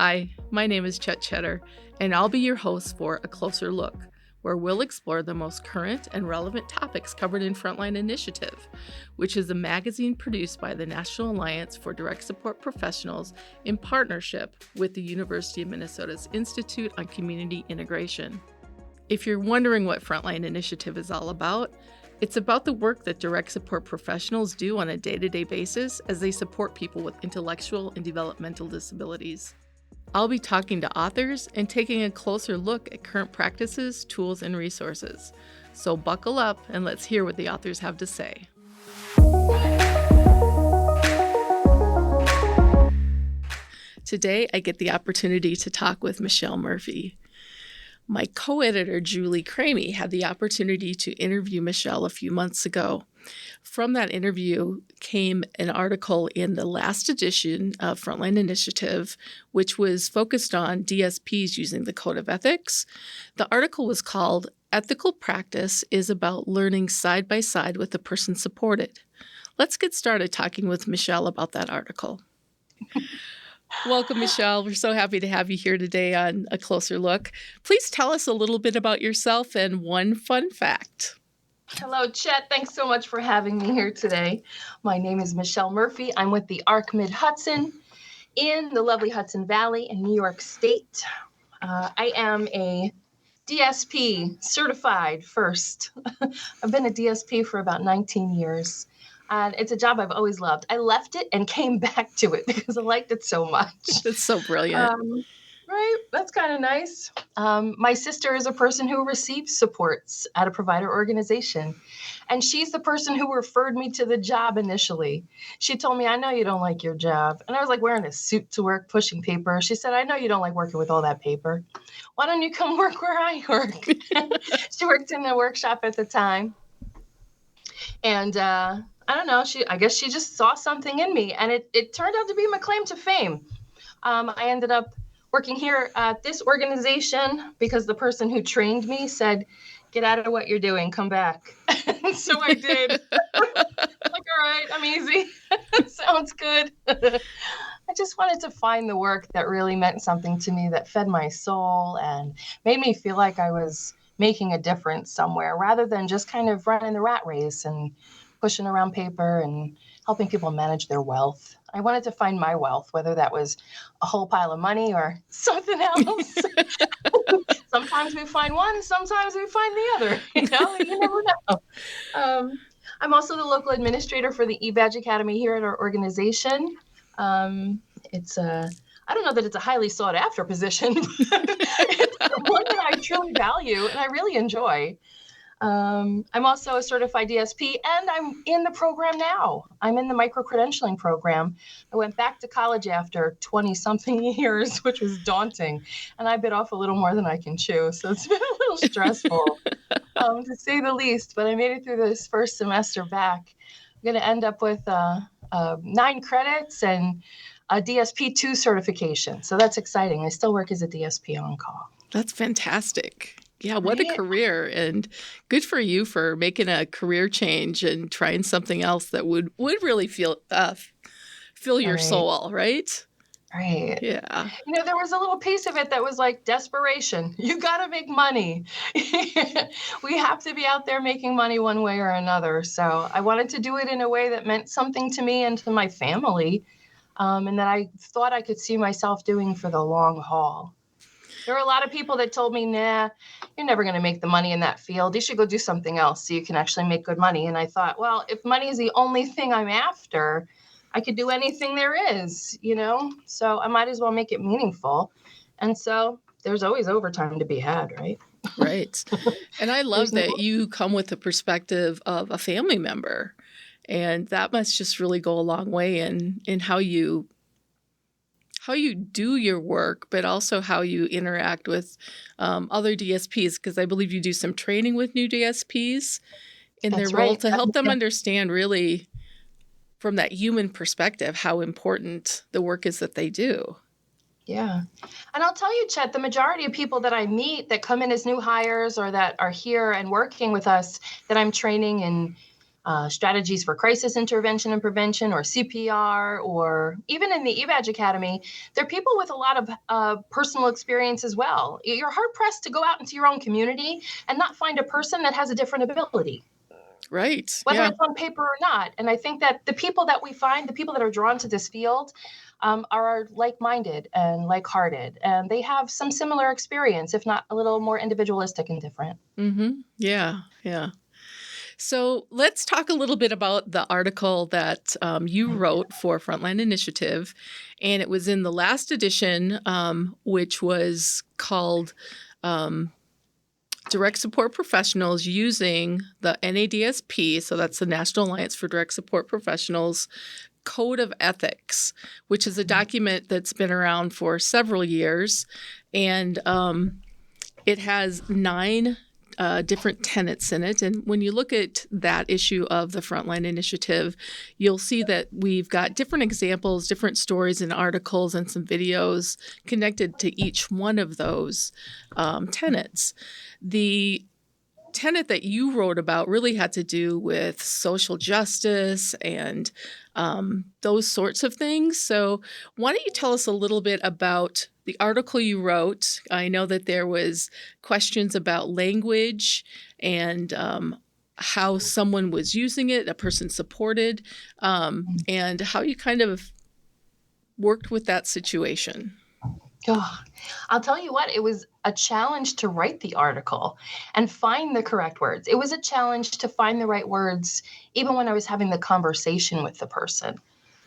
Hi, my name is Chet Cheddar, and I'll be your host for A Closer Look, where we'll explore the most current and relevant topics covered in Frontline Initiative, which is a magazine produced by the National Alliance for Direct Support Professionals in partnership with the University of Minnesota's Institute on Community Integration. If you're wondering what Frontline Initiative is all about, it's about the work that direct support professionals do on a day-to-day basis as they support people with intellectual and developmental disabilities. I'll be talking to authors and taking a closer look at current practices, tools, and resources. So buckle up and let's hear what the authors have to say. Today, I get the opportunity to talk with Michelle Murphy. My co-editor, Julie Cramey, had the opportunity to interview Michelle a few months ago. From that interview came an article in the last edition of Frontline Initiative, which was focused on DSPs using the Code of Ethics. The article was called Ethical Practice is About Learning Side by Side with the Person Supported. Let's get started talking with Michelle about that article. Welcome, Michelle. We're so happy to have you here today on A Closer Look. Please tell us a little bit about yourself and one fun fact. Hello, Chet. Thanks so much for having me here today. My name is Michelle Murphy. I'm with the ARC Mid-Hudson in the lovely Hudson Valley in New York State. I am a DSP certified first. I've been a DSP for about 19 years. And it's a job I've always loved. I left it and came back to it because I liked it so much. That's so brilliant. Right? That's kind of nice. My sister is a person who receives supports at a provider organization. And she's the person who referred me to the job initially. She told me, I know you don't like your job. And I was like wearing a suit to work, pushing paper. She said, I know you don't like working with all that paper. Why don't you come work where I work? She worked in the workshop at the time. And I don't know, I guess she just saw something in me. And it turned out to be my claim to fame. I ended up working here at this organization because the person who trained me said, get out of what you're doing, come back. So I did. Like, all right, I'm easy. Sounds good. I just wanted to find the work that really meant something to me, that fed my soul and made me feel like I was making a difference somewhere rather than just kind of running the rat race and pushing around paper and helping people manage their wealth. I wanted to find my wealth, whether that was a whole pile of money or something else. Sometimes we find one, sometimes we find the other. You never know. I'm also the local administrator for the eBadge Academy here at our organization. I don't know that it's a highly sought after position, but it's one that I truly value and I really enjoy. I'm also a certified DSP, and I'm in the program now. I'm in the micro-credentialing program. I went back to college after 20-something years, which was daunting, and I bit off a little more than I can chew, so it's been a little stressful, to say the least, but I made it through this first semester back. I'm going to end up with 9 credits and a DSP 2 certification, so that's exciting. I still work as a DSP on call. That's fantastic. Yeah, what a career, and good for you for making a career change and trying something else that would really fill your soul, right? Right. Yeah. There was a little piece of it that was like desperation. You got to make money. We have to be out there making money one way or another. So I wanted to do it in a way that meant something to me and to my family, and that I thought I could see myself doing for the long haul. There were a lot of people that told me, nah, you're never going to make the money in that field. You should go do something else so you can actually make good money. And I thought, well, if money is the only thing I'm after, I could do anything there is, so I might as well make it meaningful. And so there's always overtime to be had, right? Right. And I love that you come with the perspective of a family member. And that must just really go a long way in how you do your work, but also how you interact with other DSPs, because I believe you do some training with new DSPs in their role to help them understand really from that human perspective how important the work is that they do. Yeah. And I'll tell you, Chet, the majority of people that I meet that come in as new hires or that are here and working with us that I'm training in strategies for crisis intervention and prevention, or CPR, or even in the eBadge Academy, there are people with a lot of personal experience as well. You're hard pressed to go out into your own community and not find a person that has a different ability. Right. Whether Yeah. it's on paper or not. And I think that the people that we find, the people that are drawn to this field, are like-minded and like-hearted, and they have some similar experience, if not a little more individualistic and different. Yeah. Yeah. So let's talk a little bit about the article that you wrote for Frontline Initiative. And it was in the last edition, which was called Direct Support Professionals Using the NADSP, so that's the National Alliance for Direct Support Professionals, Code of Ethics, which is a document that's been around for several years. And it has 9 different tenets in it. And when you look at that issue of the Frontline Initiative, you'll see that we've got different examples, different stories and articles and some videos connected to each one of those tenets. The tenet that you wrote about really had to do with social justice and those sorts of things. So why don't you tell us a little bit about the article you wrote? I know that there was questions about language and how someone was using it, a person supported, and how you kind of worked with that situation. Oh, I'll tell you what, it was a challenge to write the article and find the correct words. It was a challenge to find the right words, even when I was having the conversation with the person.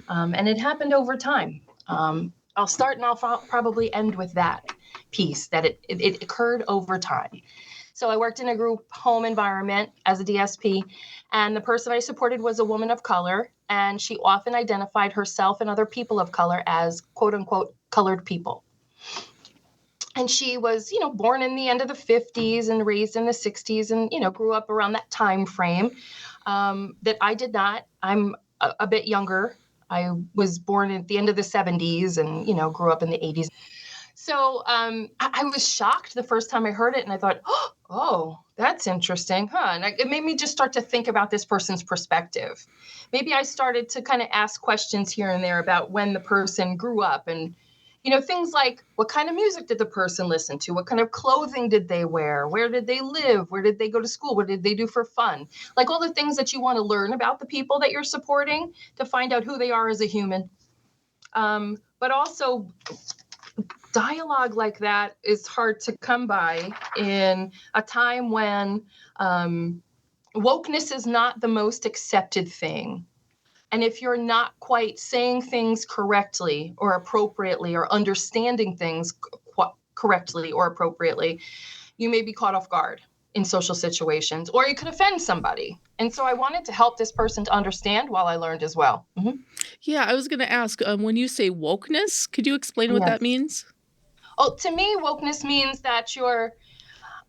And it happened over time. I'll start and I'll probably end with that piece, that it occurred over time. So I worked in a group home environment as a DSP, and the person I supported was a woman of color, and she often identified herself and other people of color as quote unquote colored people. And she was, born in the end of the 50s and raised in the 60s and, grew up around that time frame that I did not. I'm a bit younger. I was born at the end of the 70s and, grew up in the 80s. So I was shocked the first time I heard it, and I thought, oh, that's interesting, huh? And it made me just start to think about this person's perspective. Maybe I started to kind of ask questions here and there about when the person grew up, and things like, what kind of music did the person listen to? What kind of clothing did they wear? Where did they live? Where did they go to school? What did they do for fun? Like all the things that you want to learn about the people that you're supporting to find out who they are as a human. But also, dialogue like that is hard to come by in a time when wokeness is not the most accepted thing. And if you're not quite saying things correctly or appropriately, or understanding things correctly or appropriately, you may be caught off guard in social situations, or you could offend somebody. And so I wanted to help this person to understand while I learned as well. Mm-hmm. Yeah, I was going to ask, when you say wokeness, could you explain what that means? Oh, to me, wokeness means that you're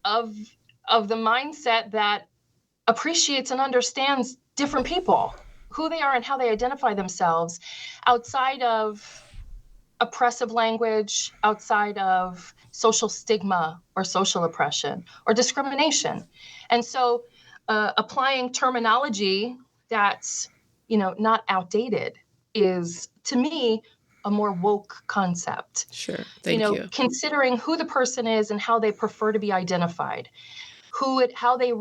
of the mindset that appreciates and understands different people, who they are and how they identify themselves, outside of oppressive language, outside of social stigma or social oppression or discrimination. And so applying terminology that's, not outdated is, to me, a more woke concept. Sure. Thank you. Considering who the person is and how they prefer to be identified, how they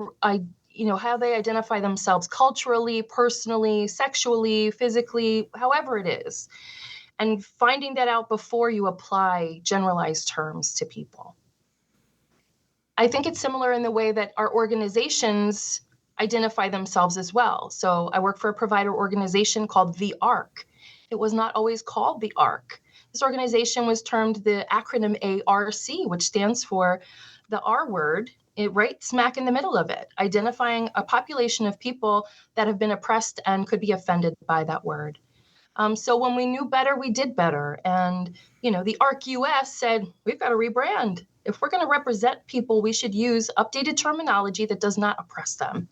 identify themselves culturally, personally, sexually, physically, however it is, and finding that out before you apply generalized terms to people. I think it's similar in the way that our organizations identify themselves as well. So I work for a provider organization called the ARC. It was not always called the ARC. This organization was termed the acronym ARC, which stands for the R word, right smack in the middle of it, identifying a population of people that have been oppressed and could be offended by that word. So when we knew better, we did better. And, the ARC US said, we've got to rebrand. If we're going to represent people, we should use updated terminology that does not oppress them.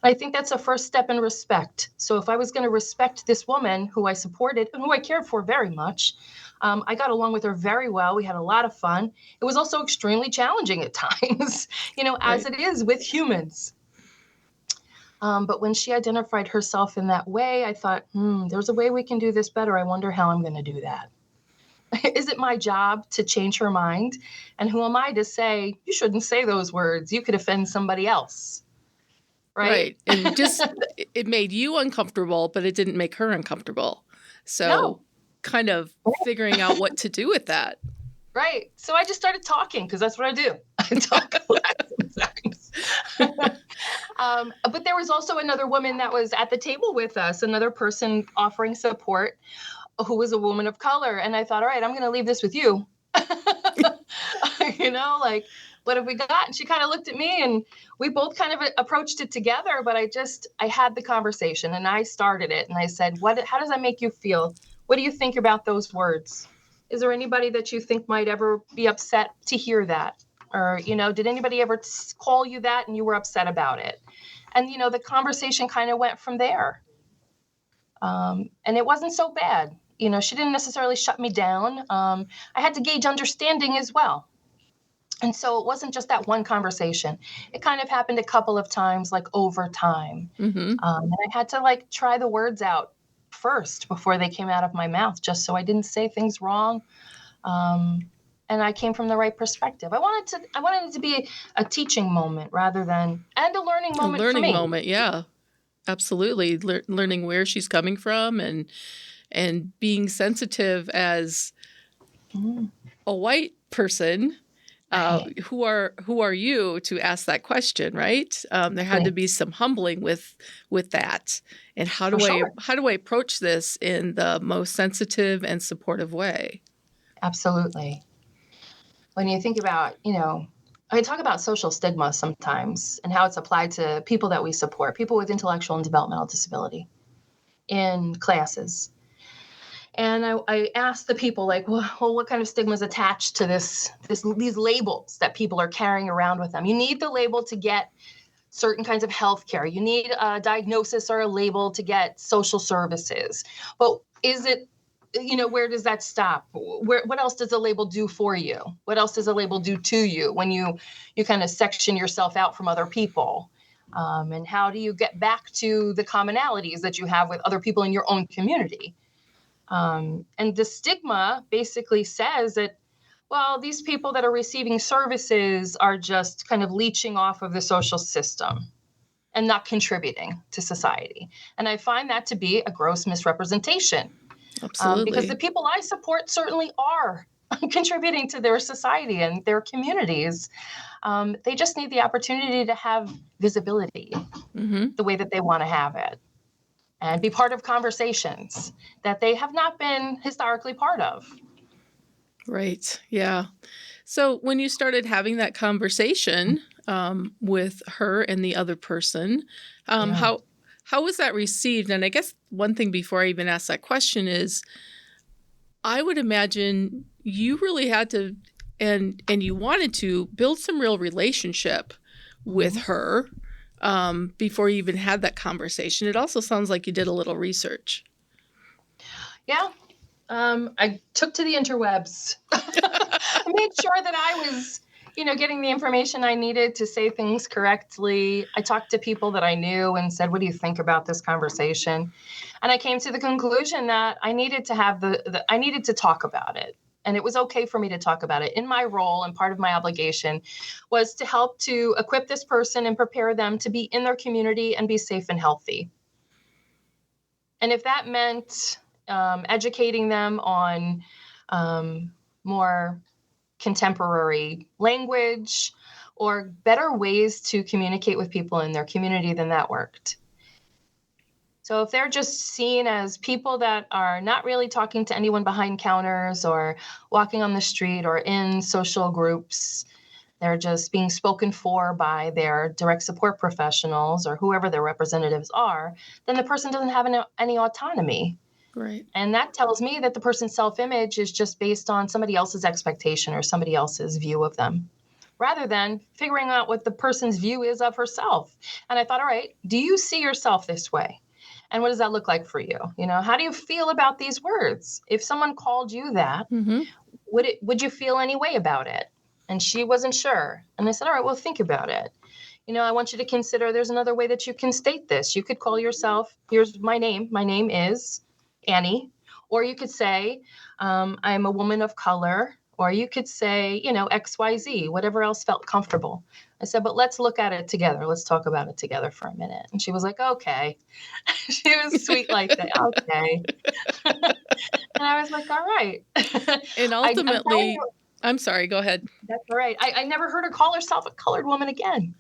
I think that's a first step in respect. So if I was going to respect this woman who I supported and who I cared for very much, I got along with her very well. We had a lot of fun. It was also extremely challenging at times, as it is with humans. But when she identified herself in that way, I thought, there's a way we can do this better. I wonder how I'm going to do that. Is it my job to change her mind? And who am I to say, you shouldn't say those words? You could offend somebody else. Right. Right. And just it made you uncomfortable, but it didn't make her uncomfortable. So No. kind of figuring out what to do with that. Right. So I just started talking because that's what I do. I talk a lot sometimes. But there was also another woman that was at the table with us, another person offering support who was a woman of color. And I thought, all right, I'm going to leave this with you. Like, what have we got? And she kind of looked at me and we both kind of approached it together. But I had the conversation and I started it. And I said, how does that make you feel? What do you think about those words? Is there anybody that you think might ever be upset to hear that? Or, did anybody ever call you that and you were upset about it? And, the conversation kind of went from there. And it wasn't so bad. She didn't necessarily shut me down. I had to gauge understanding as well. And so it wasn't just that one conversation. It kind of happened a couple of times, like over time. Mm-hmm. And I had to try the words out first before they came out of my mouth, just so I didn't say things wrong. And I came from the right perspective. I wanted it to be a teaching moment rather than, and a learning moment for me. A learning moment, yeah. Absolutely. Learning where she's coming from and being sensitive as a white person. Who are you to ask that question, right? There had to be some humbling with that. And how do I approach this in the most sensitive and supportive way? Absolutely. When you think about, I talk about social stigma sometimes and how it's applied to people that we support, people with intellectual and developmental disability in classes. And I asked the people, what kind of stigma is attached to these labels that people are carrying around with them? You need the label to get certain kinds of health care. You need a diagnosis or a label to get social services. But is it, where does that stop? What else does a label do for you? What else does a label do to you when you kind of section yourself out from other people? And how do you get back to the commonalities that you have with other people in your own community? And the stigma basically says that, well, these people that are receiving services are just kind of leeching off of the social system and not contributing to society. And I find that to be a gross misrepresentation. Absolutely. Because the people I support certainly are contributing to their society and their communities. They just need the opportunity to have visibility the way that they want to have it. And be part of conversations that they have not been historically part of. Right. Yeah. So when you started having that conversation with her and the other person, how was that received? And I guess one thing before I even ask that question is, I would imagine you really had to, and you wanted to build some real relationship with her. Before you even had that conversation. It also sounds like you did a little research. Yeah. I took to the interwebs. I made sure that I was, getting the information I needed to say things correctly. I talked to people that I knew and said, what do you think about this conversation? And I came to the conclusion that I needed to have I needed to talk about it. And it was okay for me to talk about it. In my role, and part of my obligation was to help to equip this person and prepare them to be in their community and be safe and healthy. And if that meant educating them on more contemporary language or better ways to communicate with people in their community, then that worked. So if they're just seen as people that are not really talking to anyone behind counters or walking on the street or in social groups, they're just being spoken for by their direct support professionals or whoever their representatives are, then the person doesn't have any autonomy. Right. And that tells me that the person's self-image is just based on somebody else's expectation or somebody else's view of them, rather than figuring out what the person's view is of herself. And I thought, all right, do you see yourself this way? And what does that look like for you? How do you feel about these words? If someone called you that, would you feel any way about it? And she wasn't sure. And I said, all right, well, think about it. I want you to consider there's another way that you can state this. You could call yourself, here's my name. My name is Annie. Or you could say, I'm a woman of color. Or you could say, XYZ, whatever else felt comfortable. I said, but let's look at it together. Let's talk about it together for a minute. And she was like, okay. She was sweet like that. Okay. And I was like, all right. And ultimately, I'm sorry, go ahead. That's all right. I never heard her call herself a colored woman again.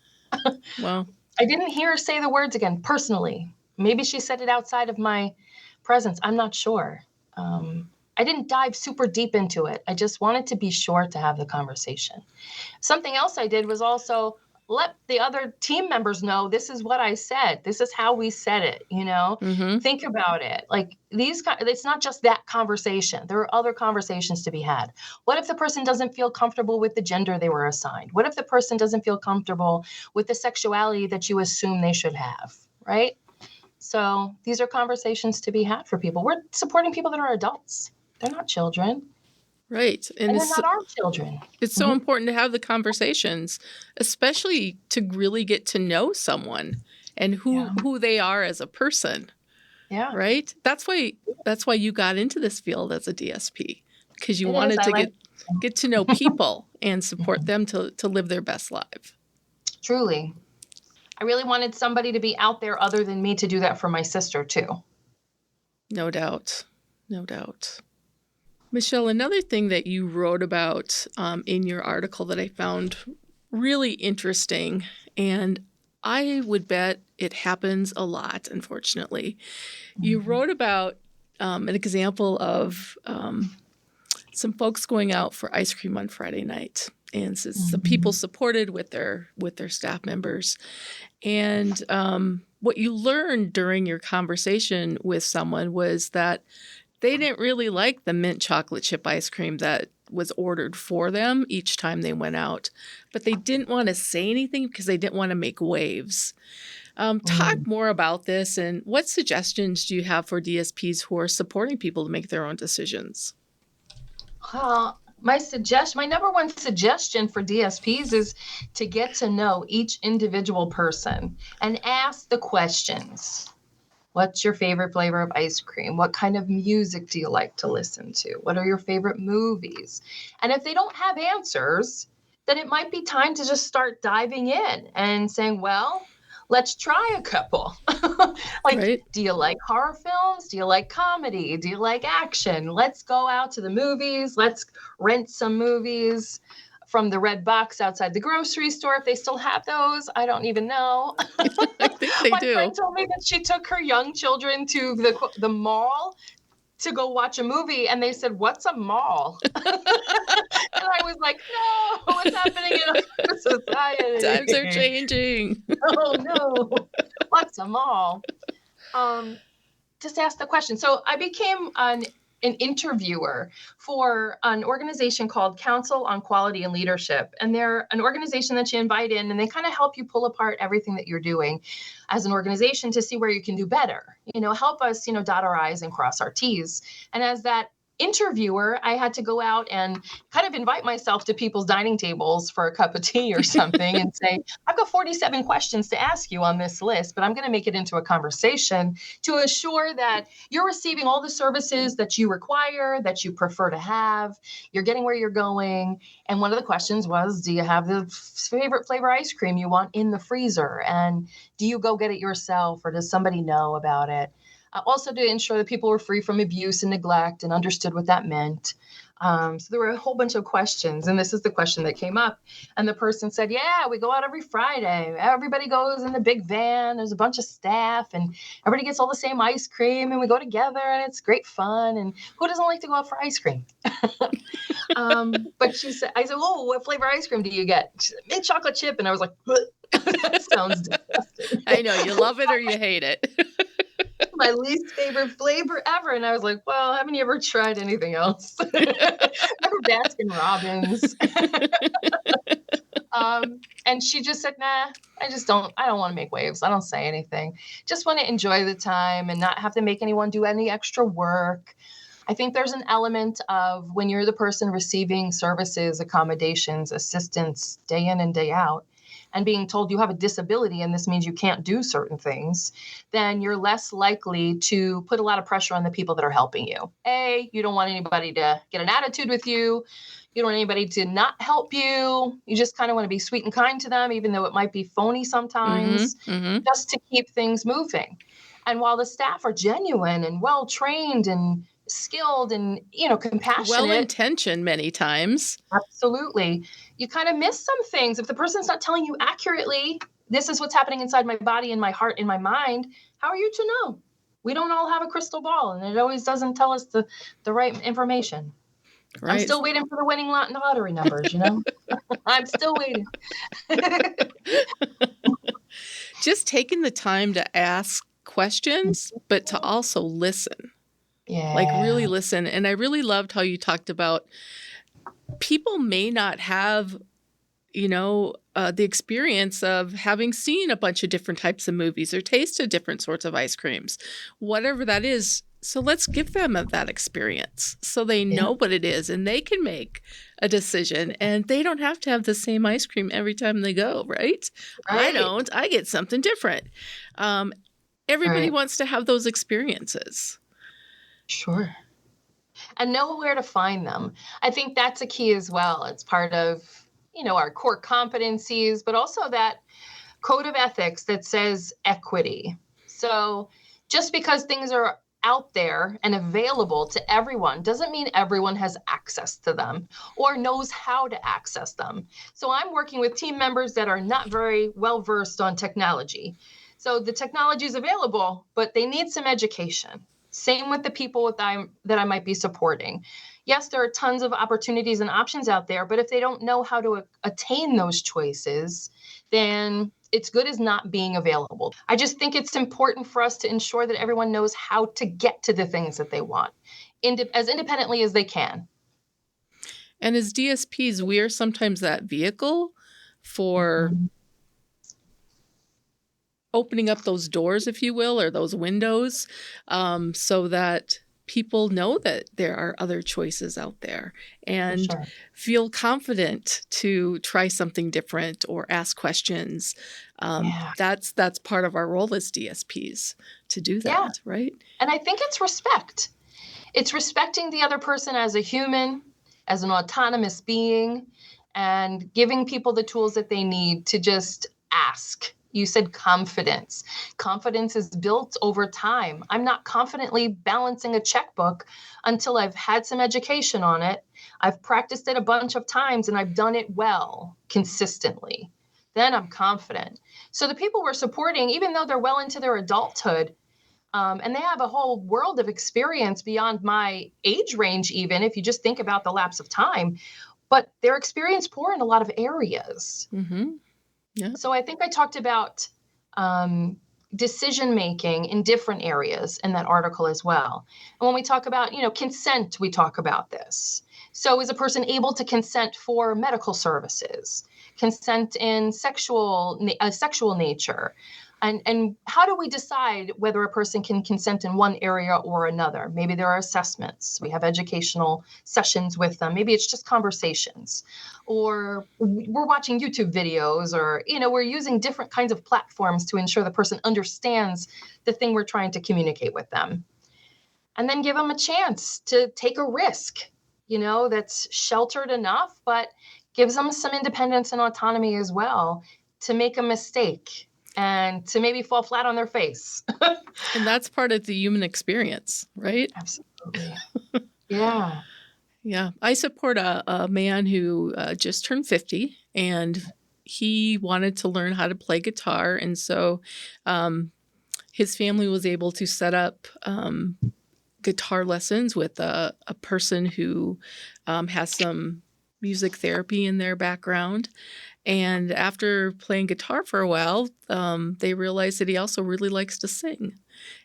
Well, I didn't hear her say the words again personally. Maybe she said it outside of my presence. I'm not sure. I didn't dive super deep into it. I just wanted to be sure to have the conversation. Something else I did was also let the other team members know this is what I said. This is how we said it, Think about it. Like it's not just that conversation. There are other conversations to be had. What if the person doesn't feel comfortable with the gender they were assigned? What if the person doesn't feel comfortable with the sexuality that you assume they should have, right? So these are conversations to be had for people. We're supporting people that are adults. They're not children. Right. And they're not our children. It's so important to have the conversations, especially to really get to know someone and who they are as a person. Yeah. Right? That's why you got into this field as a DSP, because you wanted to get to know people and support them to live their best life. Truly. I really wanted somebody to be out there other than me to do that for my sister too. No doubt. No doubt. Michelle, another thing that you wrote about in your article that I found really interesting, and I would bet it happens a lot, unfortunately. You wrote about an example of some folks going out for ice cream on Friday night, and some people supported with their staff members. And what you learned during your conversation with someone was that they didn't really like the mint chocolate chip ice cream that was ordered for them each time they went out, but they didn't want to say anything because they didn't want to make waves. Talk more about this, and what suggestions do you have for DSPs who are supporting people to make their own decisions? My number one suggestion for DSPs is to get to know each individual person and ask the questions. What's your favorite flavor of ice cream? What kind of music do you like to listen to? What are your favorite movies? And if they don't have answers, then it might be time to just start diving in and saying, well, let's try a couple. Right. Do you like horror films? Do you like comedy? Do you like action? Let's go out to the movies. Let's rent some movies from the red box outside the grocery store, if they still have those. I don't even know. I think they My do. friend told me that she took her young children to the mall to go watch a movie, and they said, "What's a mall?" And I was like, "No, what's happening in our society? Times are changing." Oh no, what's a mall? Just ask the question. So I became an interviewer for an organization called Council on Quality and Leadership. And they're an organization that you invite in, and they kind of help you pull apart everything that you're doing as an organization to see where you can do better. Help us, dot our I's and cross our T's. And as that interviewer, I had to go out and kind of invite myself to people's dining tables for a cup of tea or something and say, I've got 47 questions to ask you on this list, but I'm going to make it into a conversation to assure that you're receiving all the services that you require, that you prefer to have, you're getting where you're going. And one of the questions was, do you have the favorite flavor ice cream you want in the freezer? And do you go get it yourself, or does somebody know about it? Also to ensure that people were free from abuse and neglect and understood what that meant. So there were a whole bunch of questions, and this is the question that came up. And the person said, yeah, we go out every Friday. Everybody goes in the big van. There's a bunch of staff, and everybody gets all the same ice cream, and we go together, and it's great fun. And who doesn't like to go out for ice cream? But I said, oh, what flavor ice cream do you get? She said, mint chocolate chip. And I was like, that sounds disgusting. I know, you love it or you hate it. My least favorite flavor ever. And I was like, well, haven't you ever tried anything else? Never Baskin Robbins. And she just said, nah, I don't want to make waves. I don't say anything. Just want to enjoy the time and not have to make anyone do any extra work. I think there's an element of when you're the person receiving services, accommodations, assistance day in and day out, and being told you have a disability and this means you can't do certain things, then you're less likely to put a lot of pressure on the people that are helping you. You don't want anybody to get an attitude with you. You don't want anybody to not help you. You just kind of want to be sweet and kind to them, even though it might be phony sometimes, just to keep things moving. And while the staff are genuine and well-trained and skilled and, compassionate. Well-intentioned many times. Absolutely. You kind of miss some things. If the person's not telling you accurately, this is what's happening inside my body, in my heart, in my mind, how are you to know? We don't all have a crystal ball, and it always doesn't tell us the right information. Right. I'm still waiting for the winning lottery numbers, I'm still waiting. Just taking the time to ask questions, but to also listen. Yeah. Like really listen. And I really loved how you talked about people may not have, the experience of having seen a bunch of different types of movies or tasted different sorts of ice creams, whatever that is. So let's give them that experience so they know what it is and they can make a decision, and they don't have to have the same ice cream every time they go, right? I don't. I get something different. Everybody wants to have those experiences. Sure. And know where to find them. I think that's a key as well. It's part of, our core competencies, but also that code of ethics that says equity. So just because things are out there and available to everyone doesn't mean everyone has access to them or knows how to access them. So I'm working with team members that are not very well versed on technology. So the technology is available, but they need some education. Same with the people that I might be supporting. Yes, there are tons of opportunities and options out there, but if they don't know how to attain those choices, then it's good as not being available. I just think it's important for us to ensure that everyone knows how to get to the things that they want as independently as they can. And as DSPs, we are sometimes that vehicle for opening up those doors, if you will, or those windows, so that people know that there are other choices out there and feel confident to try something different or ask questions. That's part of our role as DSPs to do that, right? And I think it's respect. It's respecting the other person as a human, as an autonomous being, and giving people the tools that they need to just ask. You said confidence. Confidence is built over time. I'm not confidently balancing a checkbook until I've had some education on it. I've practiced it a bunch of times and I've done it well, consistently. Then I'm confident. So the people we're supporting, even though they're well into their adulthood, and they have a whole world of experience beyond my age range, even if you just think about the lapse of time, but they're experience poor in a lot of areas. Mm-hmm. Yeah. So I think I talked about decision-making in different areas in that article as well. And when we talk about, consent, we talk about this. So is a person able to consent for medical services, consent in sexual nature? And how do we decide whether a person can consent in one area or another? Maybe there are assessments. We have educational sessions with them. Maybe it's just conversations. Or we're watching YouTube videos, or, we're using different kinds of platforms to ensure the person understands the thing we're trying to communicate with them. And then give them a chance to take a risk, that's sheltered enough, but gives them some independence and autonomy as well to make a mistake and to maybe fall flat on their face. And that's part of the human experience, right? Absolutely. Yeah. Yeah. I support a man who just turned 50, and he wanted to learn how to play guitar. And so his family was able to set up guitar lessons with a person who has some music therapy in their background. And after playing guitar for a while, they realized that he also really likes to sing.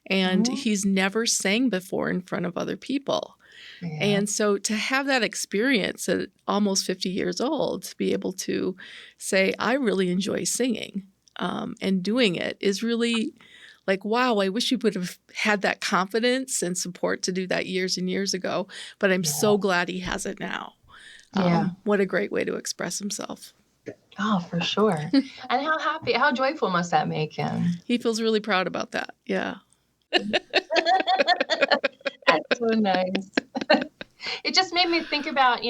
And he's never sang before in front of other people. Yeah. And so to have that experience at almost 50 years old, to be able to say, I really enjoy singing and doing it is really like, wow, I wish you would have had that confidence and support to do that years and years ago. But I'm so glad he has it now. What a great way to express himself. Oh, for sure. And how joyful must that make him? He feels really proud about that. Yeah. That's so nice. It just made me think about,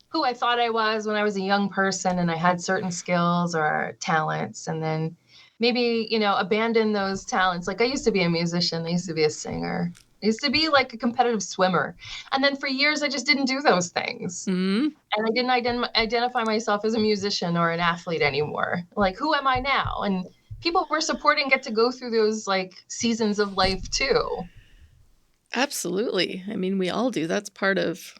who I thought I was when I was a young person and I had certain skills or talents, and then maybe, abandon those talents. Like I used to be a musician, I used to be a singer, I used to be like a competitive swimmer. And then for years, I just didn't do those things. Mm-hmm. And I didn't identify myself as a musician or an athlete anymore. Like, who am I now? And people we're supporting get to go through those like seasons of life too. Absolutely. I mean, we all do. That's part of,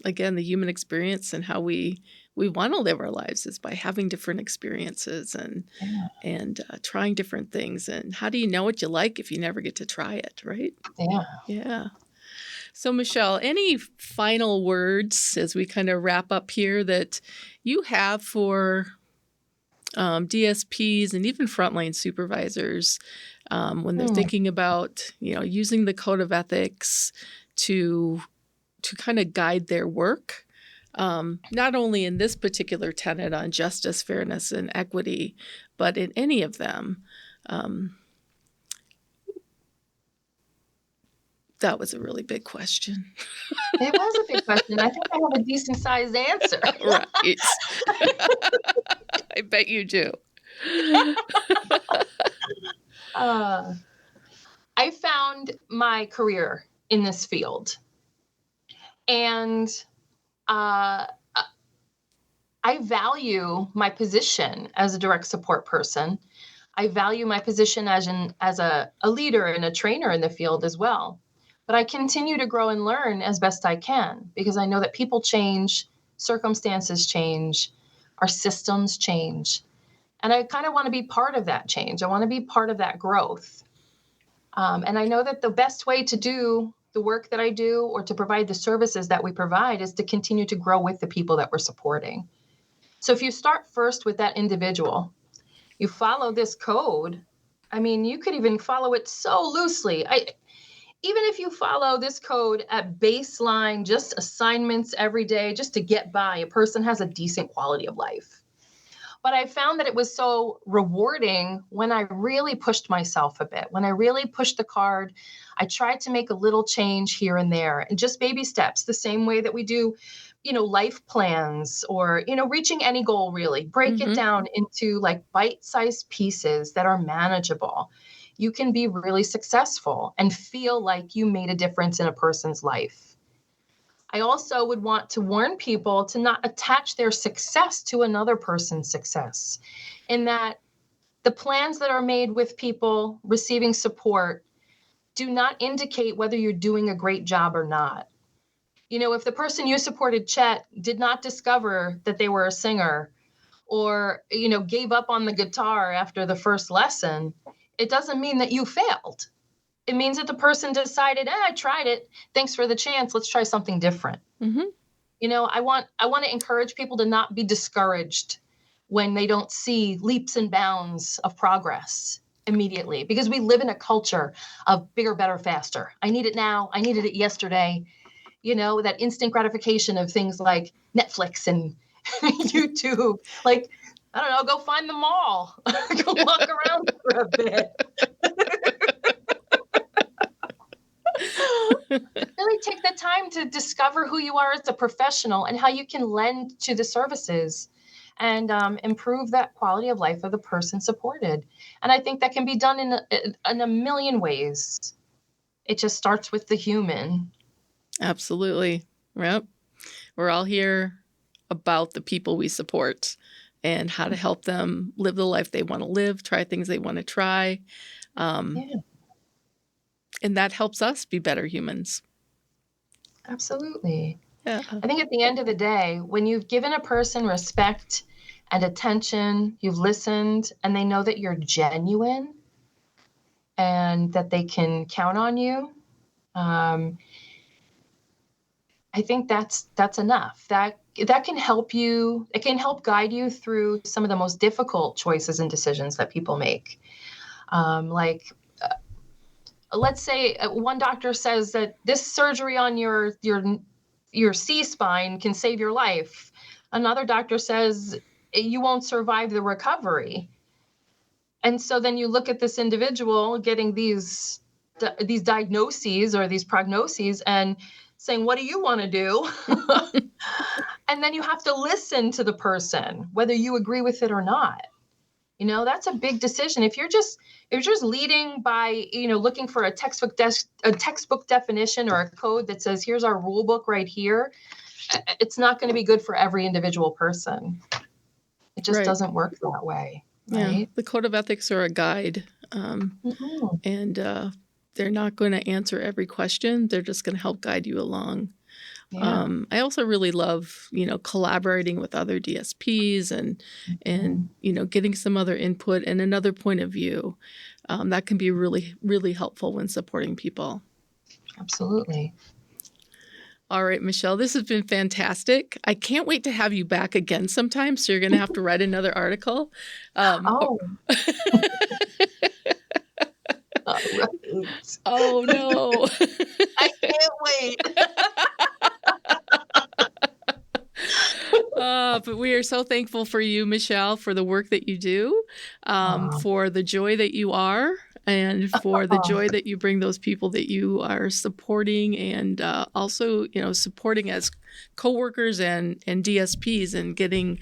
again, the human experience and how we want to live our lives is by having different experiences and Yeah. trying different things. And how do you know what you like if you never get to try it, right? Yeah. Yeah. So, Michelle, any final words as we kind of wrap up here that you have for DSPs and even frontline supervisors when they're thinking about, using the code of ethics to kind of guide their work, not only in this particular tenet on justice, fairness, and equity, but in any of them. That was a really big question. It was a big question. I think I have a decent sized answer. Right. I bet you do. I found my career in this field, and I value my position as a direct support person. I value my position as a leader and a trainer in the field as well. But I continue to grow and learn as best I can because I know that people change, circumstances change, our systems change. And I kind of want to be part of that change. I want to be part of that growth. And I know that the best way to do the work that I do or to provide the services that we provide is to continue to grow with the people that we're supporting. So if you start first with that individual, you follow this code. I mean, you could even follow it so loosely. Even if you follow this code at baseline, just assignments every day, just to get by, a person has a decent quality of life. But I found that it was so rewarding when I really pushed myself a bit, when I really pushed the card. I tried to make a little change here and there, and just baby steps, the same way that we do, life plans or, reaching any goal, really. Break it down into like bite-sized pieces that are manageable. You can be really successful and feel like you made a difference in a person's life. I also would want to warn people to not attach their success to another person's success, in that the plans that are made with people receiving support do not indicate whether you're doing a great job or not. If the person you supported, Chet, did not discover that they were a singer or, gave up on the guitar after the first lesson, it doesn't mean that you failed. It means that the person decided, I tried it. Thanks for the chance. Let's try something different. I want to encourage people to not be discouraged when they don't see leaps and bounds of progress immediately, because we live in a culture of bigger, better, faster. I need it now. I needed it yesterday. That instant gratification of things like Netflix and YouTube. Like, I don't know, go find the mall. Go walk around for a bit. Really take the time to discover who you are as a professional and how you can lend to the services and improve that quality of life of the person supported. And I think that can be done in a million ways. It just starts with the human. Absolutely. Yep. We're all here about the people we support and how to help them live the life they want to live, try things they want to try. And that helps us be better humans. Absolutely. Yeah. I think at the end of the day, when you've given a person respect and attention, you've listened, and they know that you're genuine and that they can count on you, I think that's enough. That can help you. It can help guide you through some of the most difficult choices and decisions that people make. Let's say one doctor says that this surgery on your C-spine can save your life. Another doctor says you won't survive the recovery. And so then you look at this individual getting these diagnoses or these prognoses and saying, what do you want to do? And then you have to listen to the person, whether you agree with it or not. That's a big decision. If you're just leading by, looking for a textbook definition or a code that says, here's our rule book right here, it's not going to be good for every individual person. It just doesn't work that way. Right? Yeah, the code of ethics are a guide, and they're not going to answer every question. They're just going to help guide you along. Yeah. I also really love, collaborating with other DSPs and getting some other input and another point of view. That can be really, really helpful when supporting people. Absolutely. All right, Michelle, this has been fantastic. I can't wait to have you back again sometime. So you're going to have to write another article. Oh no. I can't wait. But we are so thankful for you, Michelle, for the work that you do, for the joy that you are, and for the joy that you bring those people that you are supporting, and also, supporting as coworkers and DSPs and getting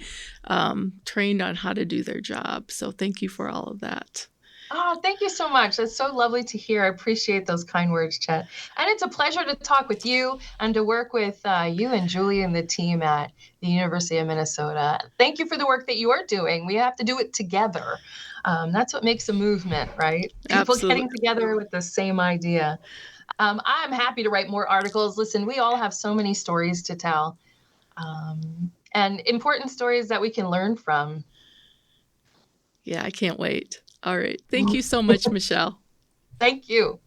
trained on how to do their job. So thank you for all of that. Oh, thank you so much. That's so lovely to hear. I appreciate those kind words, Chet. And it's a pleasure to talk with you and to work with you and Julie and the team at the University of Minnesota. Thank you for the work that you are doing. We have to do it together. That's what makes a movement, right? People getting together with the same idea. I'm happy to write more articles. Listen, we all have so many stories to tell, and important stories that we can learn from. Yeah, I can't wait. All right. Thank you so much, Michelle. Thank you.